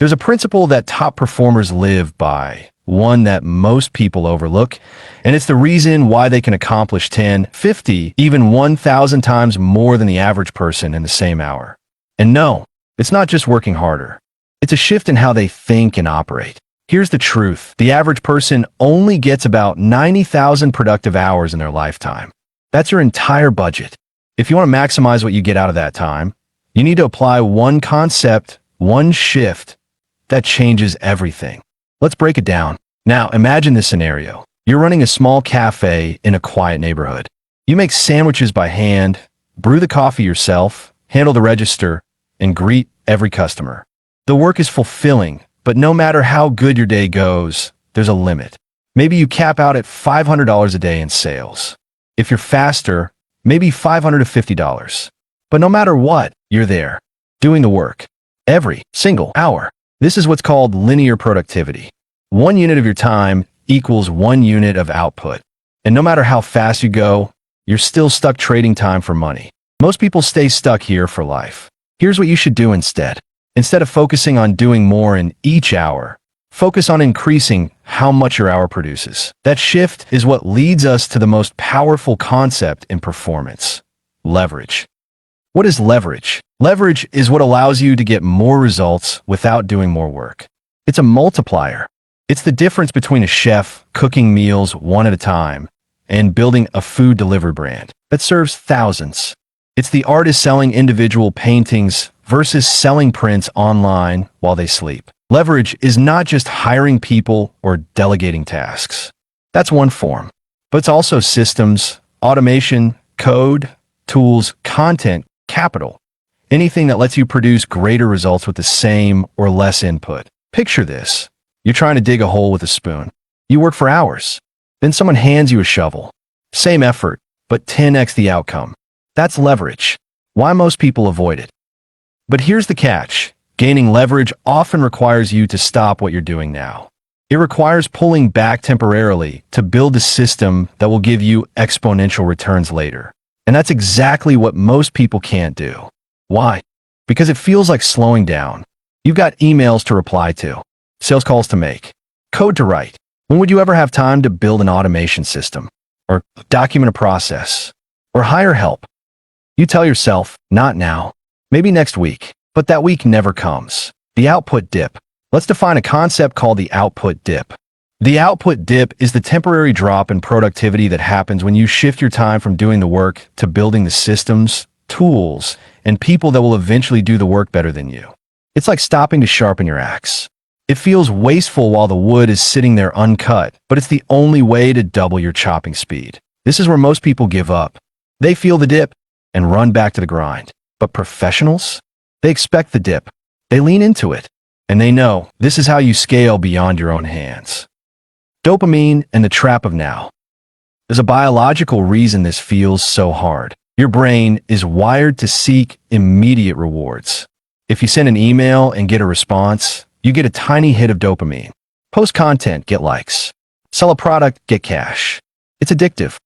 There's a principle that top performers live by, one that most people overlook, and it's the reason why they can accomplish 10, 50, even 1,000 times more than the average person in the same hour. And no, it's not just working harder. It's a shift in how they think and operate. Here's the truth. The average person only gets about 90,000 productive hours in their lifetime. That's your entire budget. If you want to maximize what you get out of that time, you need to apply one concept, one shift that changes everything. Let's break it down. Now, imagine this scenario. You're running a small cafe in a quiet neighborhood. You make sandwiches by hand, brew the coffee yourself, handle the register, and greet every customer. The work is fulfilling, but no matter how good your day goes, there's a limit. Maybe you cap out at $500 a day in sales. If you're faster, maybe $500 to $50. But no matter what, you're there, doing the work, every single hour. This is what's called linear productivity. 1 unit of your time equals 1 unit of output. And no matter how fast you go, you're still stuck trading time for money. Most people stay stuck here for life. Here's what you should do instead. Instead of focusing on doing more in each hour, focus on increasing how much your hour produces. That shift is what leads us to the most powerful concept in performance: leverage. What is leverage? Leverage is what allows you to get more results without doing more work. It's a multiplier. It's the difference between a chef cooking meals one at a time and building a food delivery brand that serves thousands. It's the artist selling individual paintings versus selling prints online while they sleep. Leverage is not just hiring people or delegating tasks. That's one form. But it's also systems, automation, code, tools, content, capital. Anything that lets you produce greater results with the same or less input. Picture this. You're trying to dig a hole with a spoon. You work for hours. Then someone hands you a shovel. Same effort, but 10x the outcome. That's leverage. Why most people avoid it. But here's the catch. Gaining leverage often requires you to stop what you're doing now. It requires pulling back temporarily to build a system that will give you exponential returns later. And that's exactly what most people can't do. Why? Because it feels like slowing down. You've got emails to reply to, sales calls to make, code to write. When would you ever have time to build an automation system, or document a process, or hire help? You tell yourself, not now, maybe next week, but that week never comes. The output dip. Let's define a concept called the output dip. The output dip is the temporary drop in productivity that happens when you shift your time from doing the work to building the systems, tools, and people that will eventually do the work better than you. It's like stopping to sharpen your axe. It feels wasteful while the wood is sitting there uncut, but it's the only way to double your chopping speed. This is where most people give up. They feel the dip and run back to the grind. But professionals? They expect the dip. They lean into it. And they know this is how you scale beyond your own hands. Dopamine and the trap of now. There's a biological reason this feels so hard. Your brain is wired to seek immediate rewards. If you send an email and get a response, you get a tiny hit of dopamine. Post content, get likes. Sell a product, get cash. It's addictive.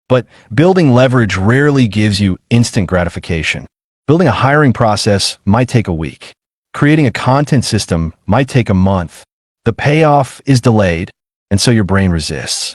But building leverage rarely gives you instant gratification. Building a hiring process might take a week. Creating a content system might take a month. The payoff is delayed, and so your brain resists.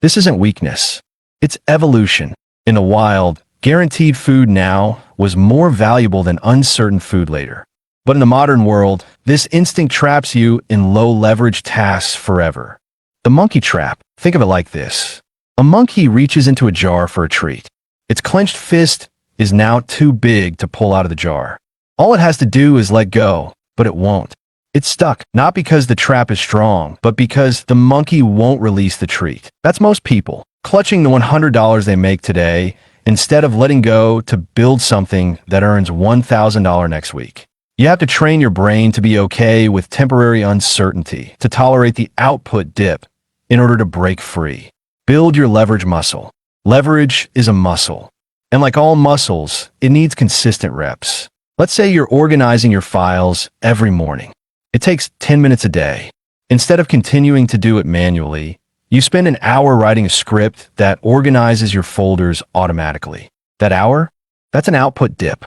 This isn't weakness. It's evolution. In the wild, guaranteed food now was more valuable than uncertain food later. But in the modern world, this instinct traps you in low-leverage tasks forever. The monkey trap. Think of it like this. A monkey reaches into a jar for a treat. Its clenched fist is now too big to pull out of the jar. All it has to do is let go, but it won't. It's stuck, not because the trap is strong, but because the monkey won't release the treat. That's most people, clutching the $100 they make today instead of letting go to build something that earns $1,000 next week. You have to train your brain to be okay with temporary uncertainty, to tolerate the output dip in order to break free. Build your leverage muscle. Leverage is a muscle. And like all muscles, it needs consistent reps. Let's say you're organizing your files every morning. It takes 10 minutes a day. Instead of continuing to do it manually, you spend an hour writing a script that organizes your folders automatically. That hour? That's an output dip.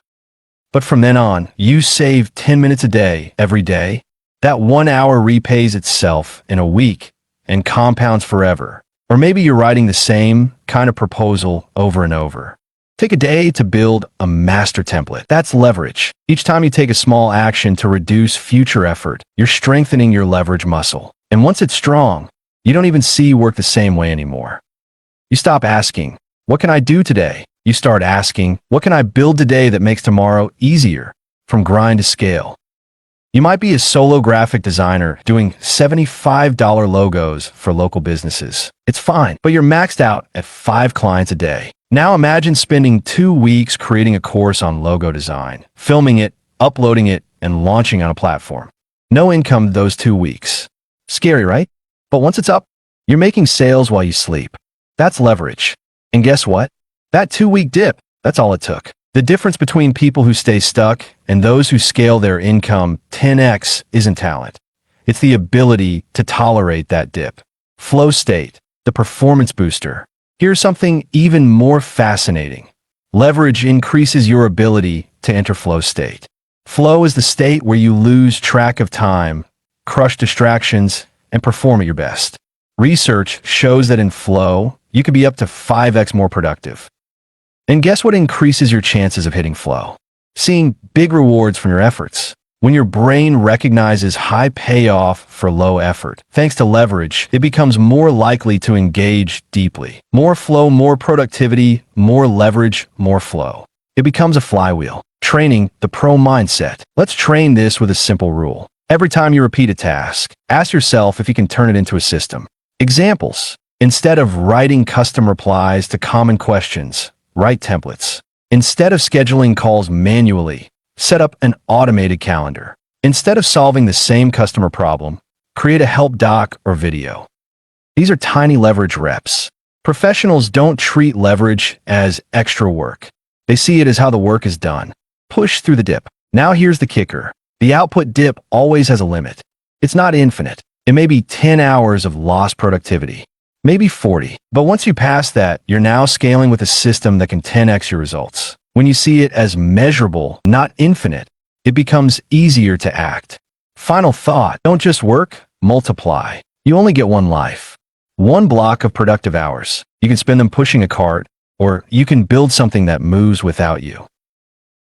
But from then on, you save 10 minutes a day, every day, That 1 hour repays itself in a week and compounds forever. Or maybe you're writing the same kind of proposal over and over. Take a day to build a master template. That's leverage. Each time you take a small action to reduce future effort, you're strengthening your leverage muscle. And once it's strong, you don't even see work the same way anymore. You stop asking, what can I do today? You start asking, what can I build today that makes tomorrow easier? From grind to scale. You might be a solo graphic designer doing $75 logos for local businesses. It's fine, but you're maxed out at 5 clients a day. Now imagine spending 2 weeks creating a course on logo design, filming it, uploading it, and launching on a platform. No income those 2 weeks. Scary, right? But once it's up, you're making sales while you sleep. That's leverage. And guess what? That 2-week dip, that's all it took. The difference between people who stay stuck and those who scale their income 10x isn't talent. It's the ability to tolerate that dip. Flow state, the performance booster. Here's something even more fascinating. Leverage increases your ability to enter flow state. Flow is the state where you lose track of time, crush distractions, and perform at your best. Research shows that in flow, you could be up to 5x more productive. And guess what increases your chances of hitting flow? Seeing big rewards from your efforts. When your brain recognizes high payoff for low effort, thanks to leverage, it becomes more likely to engage deeply. More flow, more productivity, more leverage, more flow. It becomes a flywheel. Training the pro mindset. Let's train this with a simple rule. Every time you repeat a task, ask yourself if you can turn it into a system. Examples. Instead of writing custom replies to common questions, write templates. Instead of scheduling calls manually, set up an automated calendar. Instead of solving the same customer problem, create a help doc or video. These are tiny leverage reps. Professionals don't treat leverage as extra work. They see it as how the work is done. Push through the dip. Now here's the kicker. The output dip always has a limit. It's not infinite. It may be 10 hours of lost productivity. Maybe 40. But once you pass that, you're now scaling with a system that can 10x your results. When you see it as measurable, not infinite, it becomes easier to act. Final thought, don't just work, multiply. You only get one life. One block of productive hours. You can spend them pushing a cart, or you can build something that moves without you.